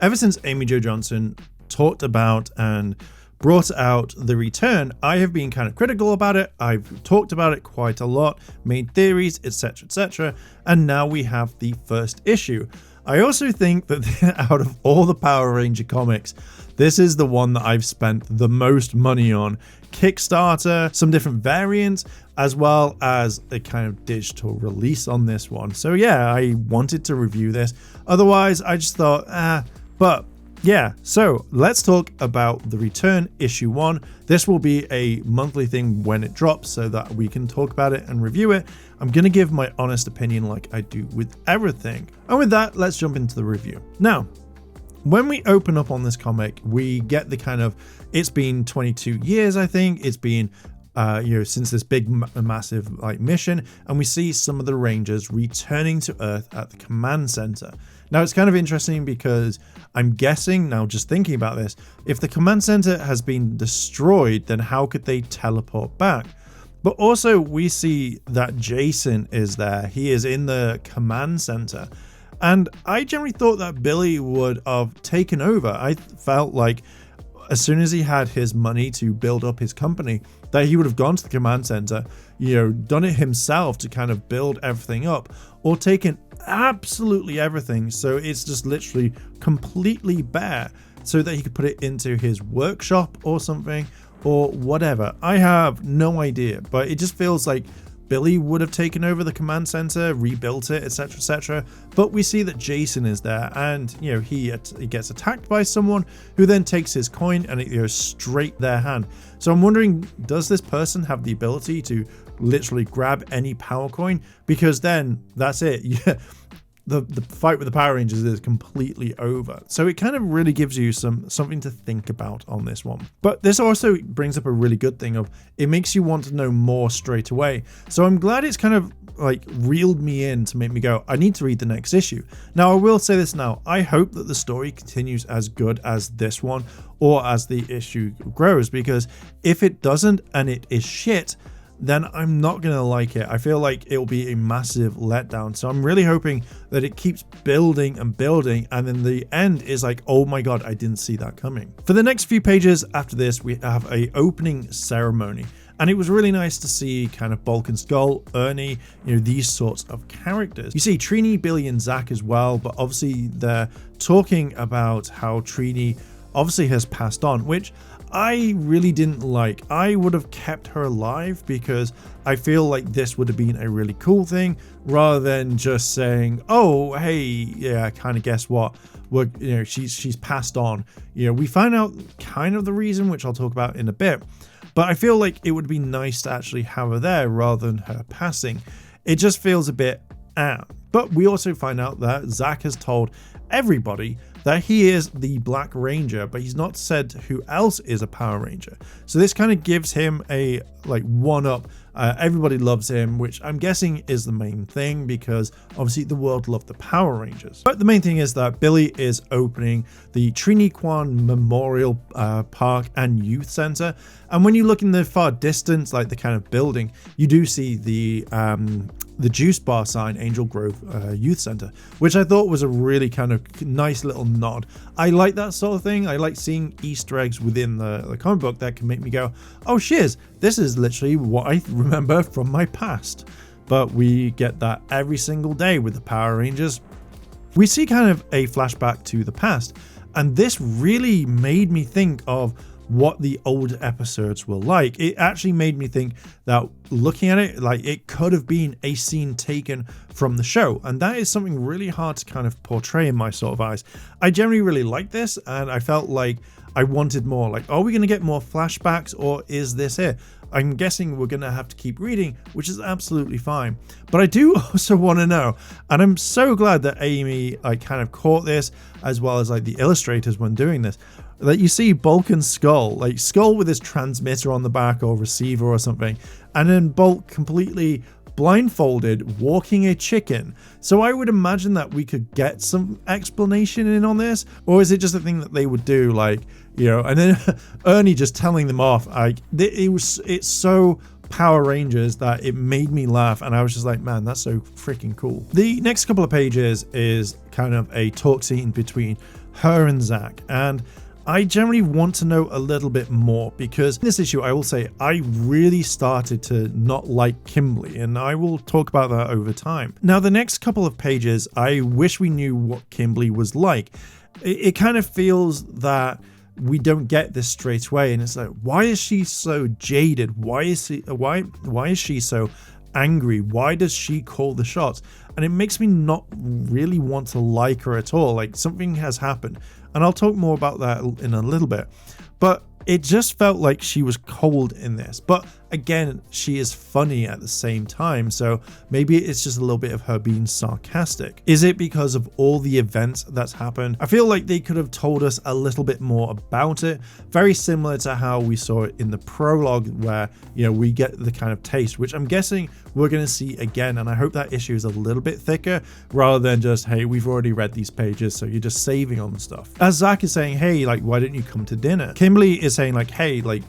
ever since Amy Jo Johnson talked about and brought out the return, I have been kind of critical about it. I've talked about it quite a lot, made theories, etc., etc., and now we have the first issue. I also think that out of all the Power Ranger comics, this is the one that I've spent the most money on. Kickstarter, some different variants, as well as a kind of digital release on this one. So yeah, I wanted to review this. Otherwise, I just thought, but yeah, so let's talk about the return issue 1. This will be a monthly thing when it drops so that we can talk about it and review it. I'm going to give my honest opinion like I do with everything. And with that, let's jump into the review. Now, when we open up on this comic, we get the kind of, it's been 22 years, I think. It's been, since this big, massive mission, and we see some of the Rangers returning to Earth at the command center. Now, it's kind of interesting because I'm guessing, now just thinking about this, if the command center has been destroyed, then how could they teleport back? But also, we see that Jason is there. He is in the command center. And I generally thought that Billy would have taken over. I felt like as soon as he had his money to build up his company, that he would have gone to the command center, done it himself to kind of build everything up, or taken absolutely everything. So it's just literally completely bare so that he could put it into his workshop or something or whatever. I have no idea, but it just feels like Billy would have taken over the command center, rebuilt it, etc., etc. But we see that Jason is there, and he gets attacked by someone who then takes his coin and it goes straight their hand. So I'm wondering, does this person have the ability to literally grab any power coin? Because then that's it. Yeah. The fight with the Power Rangers is completely over. So it kind of really gives you something to think about on this one. But this also brings up a really good thing of, it makes you want to know more straight away. So I'm glad it's kind of reeled me in to make me go, I need to read the next issue. Now, I will say this now, I hope that the story continues as good as this one or as the issue grows, because if it doesn't and it is shit, then I'm not going to like it. I feel like it'll be a massive letdown. So I'm really hoping that it keeps building and building, and then the end is like, oh my god, I didn't see that coming. For the next few pages after this, we have a opening ceremony. And it was really nice to see kind of Bulk and Skull, Ernie, these sorts of characters. You see Trini, Billy, and Zach as well, but obviously they're talking about how Trini obviously has passed on, which I really didn't like. I would have kept her alive because I feel like this would have been a really cool thing rather than just saying, oh, hey, yeah, kind of guess what? She's passed on. We find out kind of the reason, which I'll talk about in a bit. But I feel like it would be nice to actually have her there rather than her passing. It just feels a bit out. But we also find out that Zach has told everybody that he is the Black Ranger, but he's not said who else is a Power Ranger. So this kind of gives him a one-up. Everybody loves him, which I'm guessing is the main thing because obviously the world loved the Power Rangers. But the main thing is that Billy is opening the Trini Kwan Memorial Park and Youth Center. And when you look in the far distance, like the kind of building, you do see the juice bar sign, Angel Grove Youth Center, which I thought was a really kind of nice little nod. I like that sort of thing. I like seeing Easter eggs within the comic book that can make me go, oh shiz, this is literally what I remember from my past. But we get that every single day with the Power Rangers. We see kind of a flashback to the past, and this really made me think of what the old episodes were like. It actually made me think that looking at it, it could have been a scene taken from the show, and that is something really hard to kind of portray in my sort of eyes. I generally really like this, and I felt like I wanted more. Are we going to get more flashbacks, or is this it? I'm guessing we're going to have to keep reading, which is absolutely fine. But I do also want to know, and I'm so glad that Amy kind of caught this, as well as the illustrators when doing this, that you see Bulk and Skull, Skull with his transmitter on the back or receiver or something, and then Bulk completely blindfolded walking a chicken. So I would imagine that we could get some explanation in on this, or is it just a thing that they would do, and then Ernie just telling them off. It's so Power Rangers that it made me laugh, and I was just like, man, that's so freaking cool. The next couple of pages is kind of a talk scene between her and Zach. And I generally want to know a little bit more, because in this issue, I will say I really started to not like Kimberly, and I will talk about that over time. Now, the next couple of pages, I wish we knew what Kimberly was like. It kind of feels that we don't get this straight away, and it's like, why is she so jaded? Why is she so angry? Why does she call the shots? And it makes me not really want to like her at all. Like, something has happened, and I'll talk more about that in a little bit. But it just felt like she was cold in this. But again, she is funny at the same time, so maybe it's just a little bit of her being sarcastic. Is it because of all the events that's happened? I feel like they could have told us a little bit more about it, very similar to how we saw it in the prologue, where, you know, we get the kind of taste, which I'm guessing we're going to see again. And I hope that issue is a little bit thicker, rather than just, hey, we've already read these pages, so you're just saving on the stuff. As Zach is saying, hey, like, why don't you come to dinner? Kimberly is saying, like, hey, like,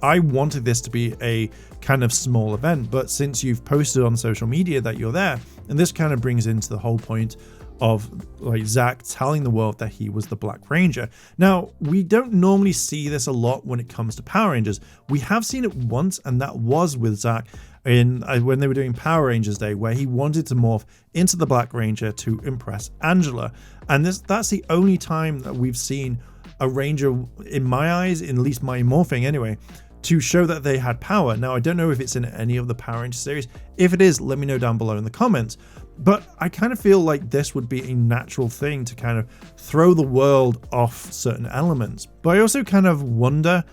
I wanted this to be a kind of small event, but since you've posted on social media that you're there, and this kind of brings into the whole point of, like, Zach telling the world that he was the Black Ranger. Now, we don't normally see this a lot when it comes to Power Rangers. We have seen it once, and that was with Zach when they were doing Power Rangers Day, where he wanted to morph into the Black Ranger to impress Angela. And that's the only time that we've seen a Ranger, in my eyes, in at least my morphing anyway, to show that they had power. Now, I don't know if it's in any of the Power Ranger series. If it is, let me know down below in the comments. But I kind of feel like this would be a natural thing to kind of throw the world off certain elements. But I also kind of wonder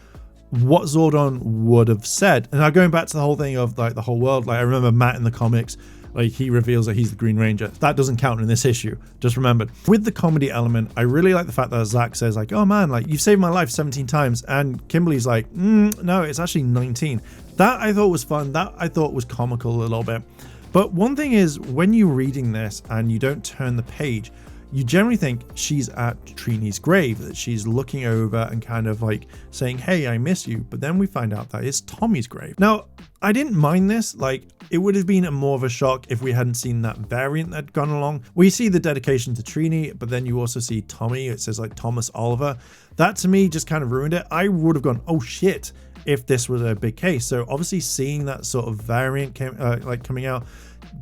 what Zordon would have said. And now, going back to the whole thing of, like, the whole world, like, I remember Matt in the comics, like, he reveals that he's the Green Ranger. That doesn't count in this issue, just remembered. With the comedy element, I really like the fact that Zach says, like, oh man, like, you've saved my life 17 times. And Kimberly's like, no, it's actually 19. That I thought was fun. That I thought was comical a little bit. But one thing is, when you're reading this and you don't turn the page, you generally think she's at Trini's grave, that she's looking over and kind of like saying, hey, I miss you. But then we find out that it's Tommy's grave. Now, I didn't mind this. Like, it would have been more of a shock if we hadn't seen that variant that had gone along. We see the dedication to Trini, but then you also see Tommy. It says, like, Thomas Oliver. That to me just kind of ruined it. I would have gone, oh shit, if this was a big case. So obviously seeing that sort of variant coming out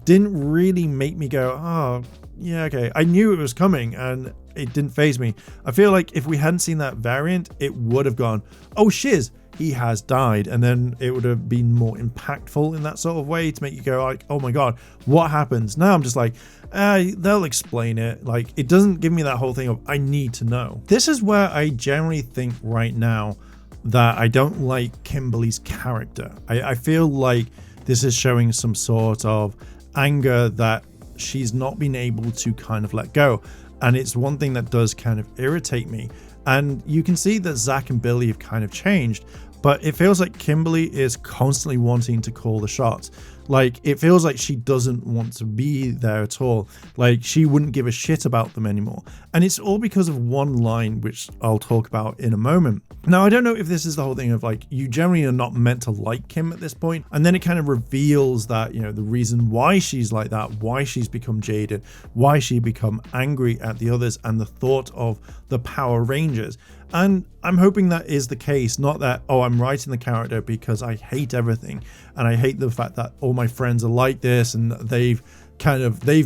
didn't really make me go, oh, yeah, okay. I knew it was coming and it didn't faze me. I feel like if we hadn't seen that variant, it would have gone, oh shiz, he has died. And then it would have been more impactful in that sort of way to make you go like, oh my God, what happens? Now I'm just like, they'll explain it. Like, it doesn't give me that whole thing of, I need to know. This is where I generally think right now that I don't like Kimberly's character. I feel like this is showing some sort of anger that she's not been able to kind of let go. And it's one thing that does kind of irritate me. And you can see that Zach and Billy have kind of changed, but it feels like Kimberly is constantly wanting to call the shots. Like, it feels like she doesn't want to be there at all. Like, she wouldn't give a shit about them anymore. And it's all because of one line, which I'll talk about in a moment. Now, I don't know if this is the whole thing of, like, you generally are not meant to like Kim at this point. And then it kind of reveals that, you know, the reason why she's like that, why she's become jaded, why she become angry at the others, and the thought of the Power Rangers. And I'm hoping that is the case, not that, oh, I'm writing the character because I hate everything and I hate the fact that all my friends are like this and they've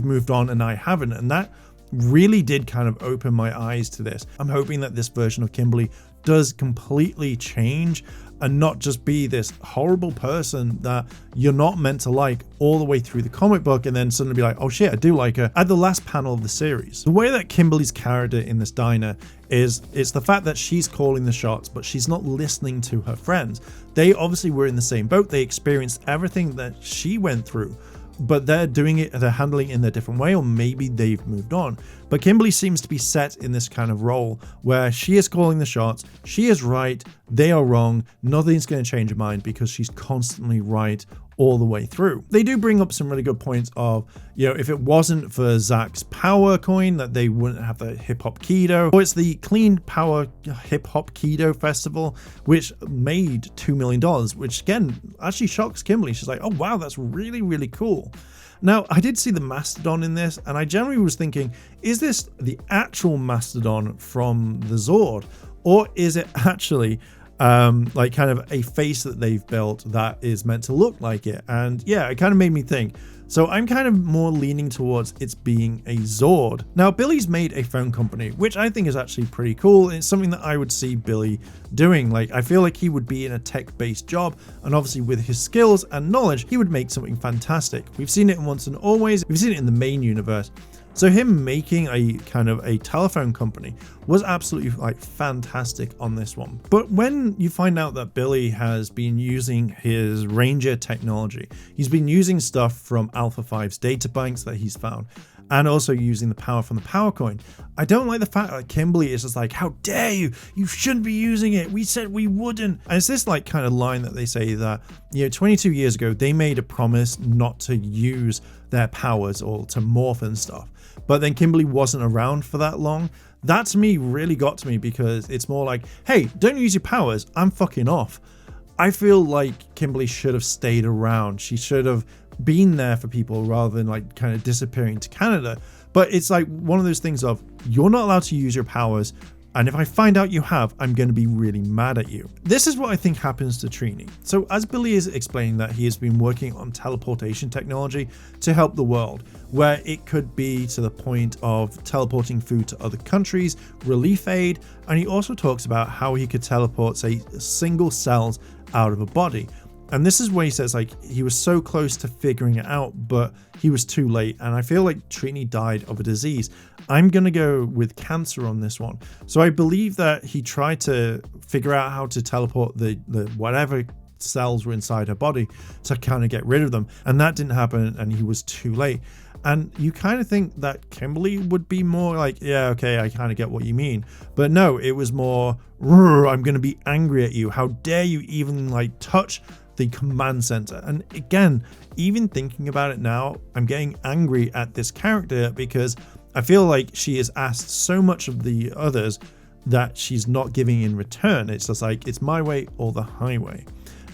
moved on and I haven't. And that really did kind of open my eyes to this. I'm hoping that this version of Kimberly does completely change and not just be this horrible person that you're not meant to like all the way through the comic book and then suddenly be like, oh shit, I do like her at the last panel of the series. The way that Kimberly's character in this diner is, it's the fact that she's calling the shots, but she's not listening to her friends. They obviously were in the same boat. They experienced everything that she went through, but they're doing it, they're handling it in a different way, or maybe they've moved on. But Kimberly seems to be set in this kind of role where she is calling the shots, she is right, they are wrong, nothing's going to change her mind because she's constantly right all the way through. They do bring up some really good points of, you know, if it wasn't for Zach's power coin, that they wouldn't have the hip hop keto, or it's the clean power hip hop keto festival, which made $2 million, which again actually shocks Kimberly. She's like, oh wow, that's really, really cool. Now, I did see the Mastodon in this, and I generally was thinking, is this the actual Mastodon from the Zord? Or is it actually like kind of a face that they've built that is meant to look like it? And yeah, it kind of made me think. So I'm kind of more leaning towards it's being a Zord. Now, Billy's made a phone company, which I think is actually pretty cool. It's something that I would see Billy doing. Like, I feel like he would be in a tech-based job, and obviously with his skills and knowledge, he would make something fantastic. We've seen it in Once and Always. We've seen it in the main universe. So him making a kind of a telephone company was absolutely like fantastic on this one. But when you find out that Billy has been using his Ranger technology, he's been using stuff from Alpha 5's data banks that he's found, and also using the power from the power coin. I don't like the fact that Kimberly is just like, how dare you? You shouldn't be using it. We said we wouldn't. And it's this like kind of line that they say that, 22 years ago, they made a promise not to use their powers or to morph and stuff. But then Kimberly wasn't around for that long. That to me really got to me, because it's more like, hey, don't use your powers. I'm fucking off. I feel like Kimberly should have stayed around. She should have been there for people rather than like kind of disappearing to Canada. But it's like one of those things of, you're not allowed to use your powers, and if I find out you have, I'm going to be really mad at you. This is what I think happens to Trini. So as Billy is explaining that he has been working on teleportation technology to help the world, where it could be to the point of teleporting food to other countries, relief aid, and he also talks about how he could teleport, say, single cells out of a body. And this is where he says like he was so close to figuring it out, but he was too late. And I feel like Trini died of a disease. I'm going to go with cancer on this one. So I believe that he tried to figure out how to teleport the whatever cells were inside her body to kind of get rid of them. And that didn't happen, and he was too late. And you kind of think that Kimberly would be more like, yeah, okay, I kind of get what you mean. But no, it was more, I'm going to be angry at you. How dare you even like touch the command center? And again, even thinking about it now, I'm getting angry at this character, because I feel like she has asked so much of the others that she's not giving in return. It's just like, it's my way or the highway.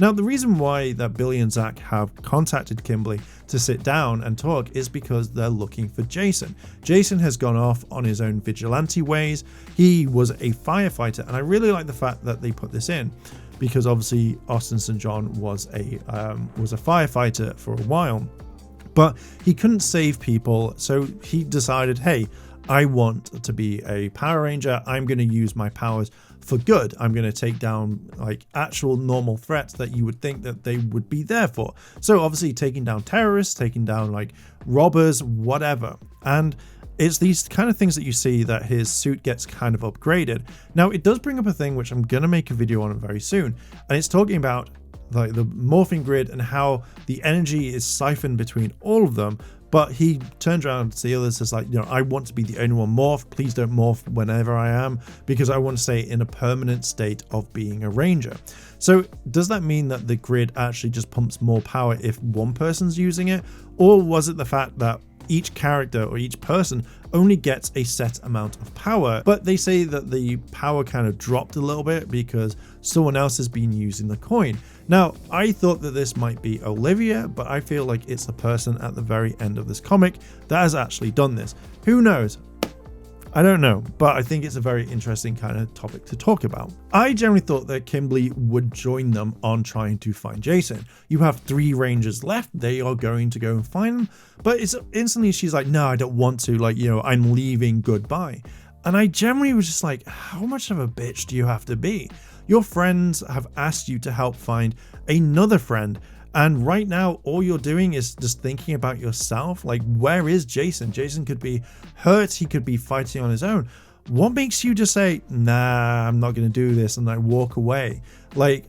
Now, the reason why that Billy and Zach have contacted Kimberly to sit down and talk is because they're looking for Jason. Jason has gone off on his own vigilante ways. He was a firefighter, and I really like the fact that they put this in, because obviously Austin St. John was a firefighter for a while, but he couldn't save people, so he decided, hey, I want to be a Power Ranger. I'm going to use my powers for good. I'm going to take down like actual normal threats that you would think that they would be there for. So obviously taking down terrorists, taking down like robbers, whatever. And it's these kind of things that you see that his suit gets kind of upgraded. Now, it does bring up a thing which I'm going to make a video on very soon, and it's talking about like the morphing grid and how the energy is siphoned between all of them. But he turns around to the others as like, I want to be the only one morphed. Please don't morph whenever I am, because I want to stay in a permanent state of being a ranger. So does that mean that the grid actually just pumps more power if one person's using it? Or was it the fact that each character or each person only gets a set amount of power, but they say that the power kind of dropped a little bit because someone else has been using the coin? Now, I thought that this might be Olivia, but I feel like it's the person at the very end of this comic that has actually done this. Who knows? I don't know, but I think it's a very interesting kind of topic to talk about. I generally thought that Kimberly would join them on trying to find Jason. You have 3 Rangers left, they are going to go and find him, but it's instantly she's like, no, I don't want to, like, I'm leaving, goodbye. And I generally was just like, how much of a bitch do you have to be? Your friends have asked you to help find another friend, and right now all you're doing is just thinking about yourself. Like, where is Jason? Jason could be hurt, he could be fighting on his own. What makes you just say, nah, I'm not going to do this, and like walk away? Like,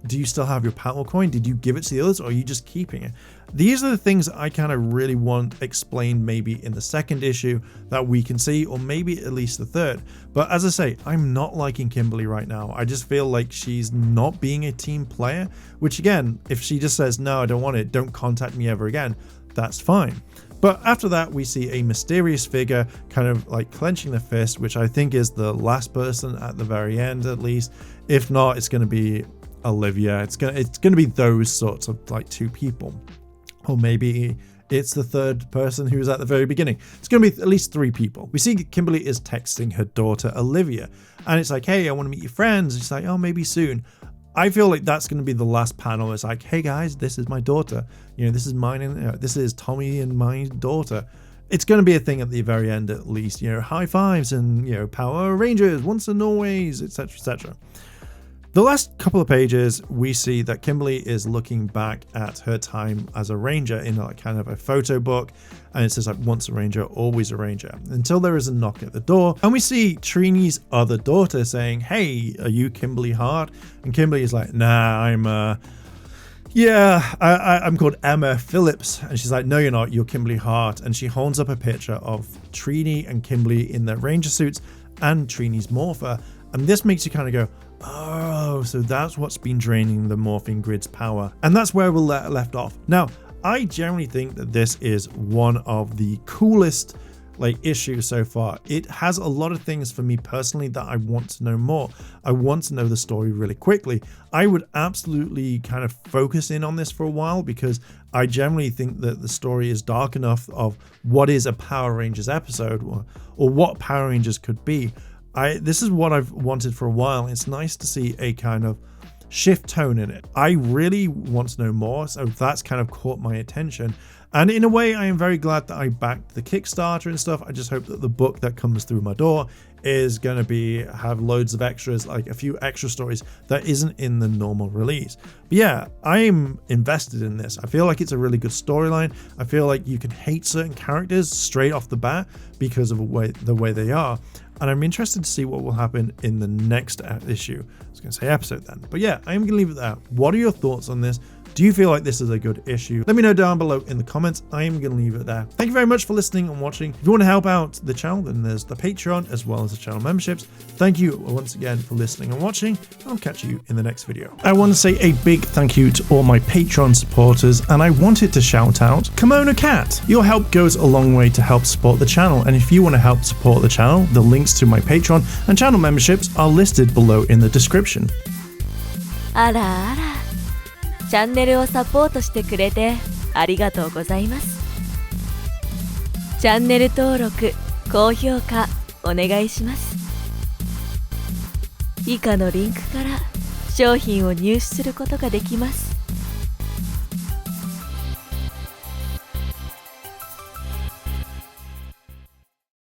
do you still have your power coin? Did you give it to the others, or are you just keeping it? These are the things that I kind of really want explained maybe in the second issue that we can see, or maybe at least the third. But as I say, I'm not liking Kimberly right now. I just feel like she's not being a team player, which again, if she just says, no, I don't want it, don't contact me ever again, that's fine. But after that, we see a mysterious figure kind of like clenching the fist, which I think is the last person at the very end, at least. If not, it's going to be Olivia. It's going to be those sorts of like 2 people. Or maybe it's the third person who's at the very beginning. It's going to be at least 3 people. We see Kimberly is texting her daughter Olivia, and it's like, hey, I want to meet your friends. She's like, oh, maybe soon. I feel like that's going to be the last panel. It's like, hey guys, this is my daughter. This is mine, and this is Tommy and my daughter. It's going to be a thing at the very end, at least. High fives and Power Rangers, once and always, etc., etc. The last couple of pages, we see that Kimberly is looking back at her time as a ranger in kind of a photo book, and it says like once a ranger, always a ranger, until there is a knock at the door, and we see Trini's other daughter saying, hey, are you Kimberly Hart? And Kimberly is like, nah, I'm called Emma Phillips. And she's like, no, you're not, you're Kimberly Hart. And she holds up a picture of Trini and Kimberly in their ranger suits and Trini's morpher, and this makes you kind of go, oh, so that's what's been draining the morphing grid's power. And that's where we'll left off. Now, I generally think that this is one of the coolest issues so far. It has a lot of things for me personally that I want to know more. I want to know the story really quickly. I would absolutely kind of focus in on this for a while, because I generally think that the story is dark enough of what is a Power Rangers episode, or what Power Rangers could be. This is what I've wanted for a while. It's nice to see a kind of shift tone in it. I really want to know more, so that's kind of caught my attention. And in a way, I am very glad that I backed the Kickstarter and stuff. I just hope that the book that comes through my door is going to have loads of extras, like a few extra stories that isn't in the normal release. But yeah, I'm invested in this. I feel like it's a really good storyline. I feel like you can hate certain characters straight off the bat because of the way they are. And I'm interested to see what will happen in the next issue. I was going to say episode then. But yeah, I am going to leave it there. What are your thoughts on this? Do you feel like this is a good issue? Let me know down below in the comments. I am going to leave it there. Thank you very much for listening and watching. If you want to help out the channel, then there's the Patreon as well as the channel memberships. Thank you once again for listening and watching. I'll catch you in the next video. I want to say a big thank you to all my Patreon supporters, and I wanted to shout out Kimono Cat. Your help goes a long way to help support the channel, and if you want to help support the channel, the links to my Patreon and channel memberships are listed below in the description. あらあら、チャンネルをサポートしてくれてありがとうございます。チャンネル登録、高評価お願いします。以下のリンクから商品を入手することができます。